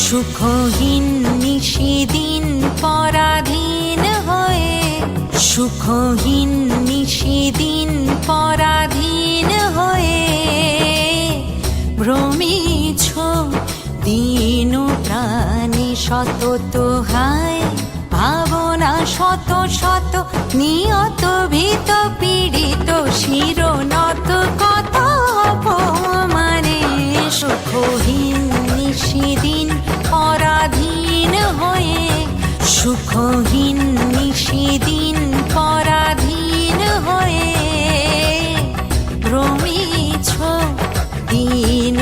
সুখহীন নিশিদিন পরাধীন হয়ে, সুখহীন নিশিদিন পরাধীন হয়ে ভ্রমিছ দিন প্রাণে সতত হায়। ভাবনা শত শত নিয়ত ভীত পীড়িত শিরনত কত অপমানে। সুখহীন নিশিদিন পরাধীন হয়ে, সুখহীন নিশিদিন পরাধীন হয়ে ভ্রমিছ দিন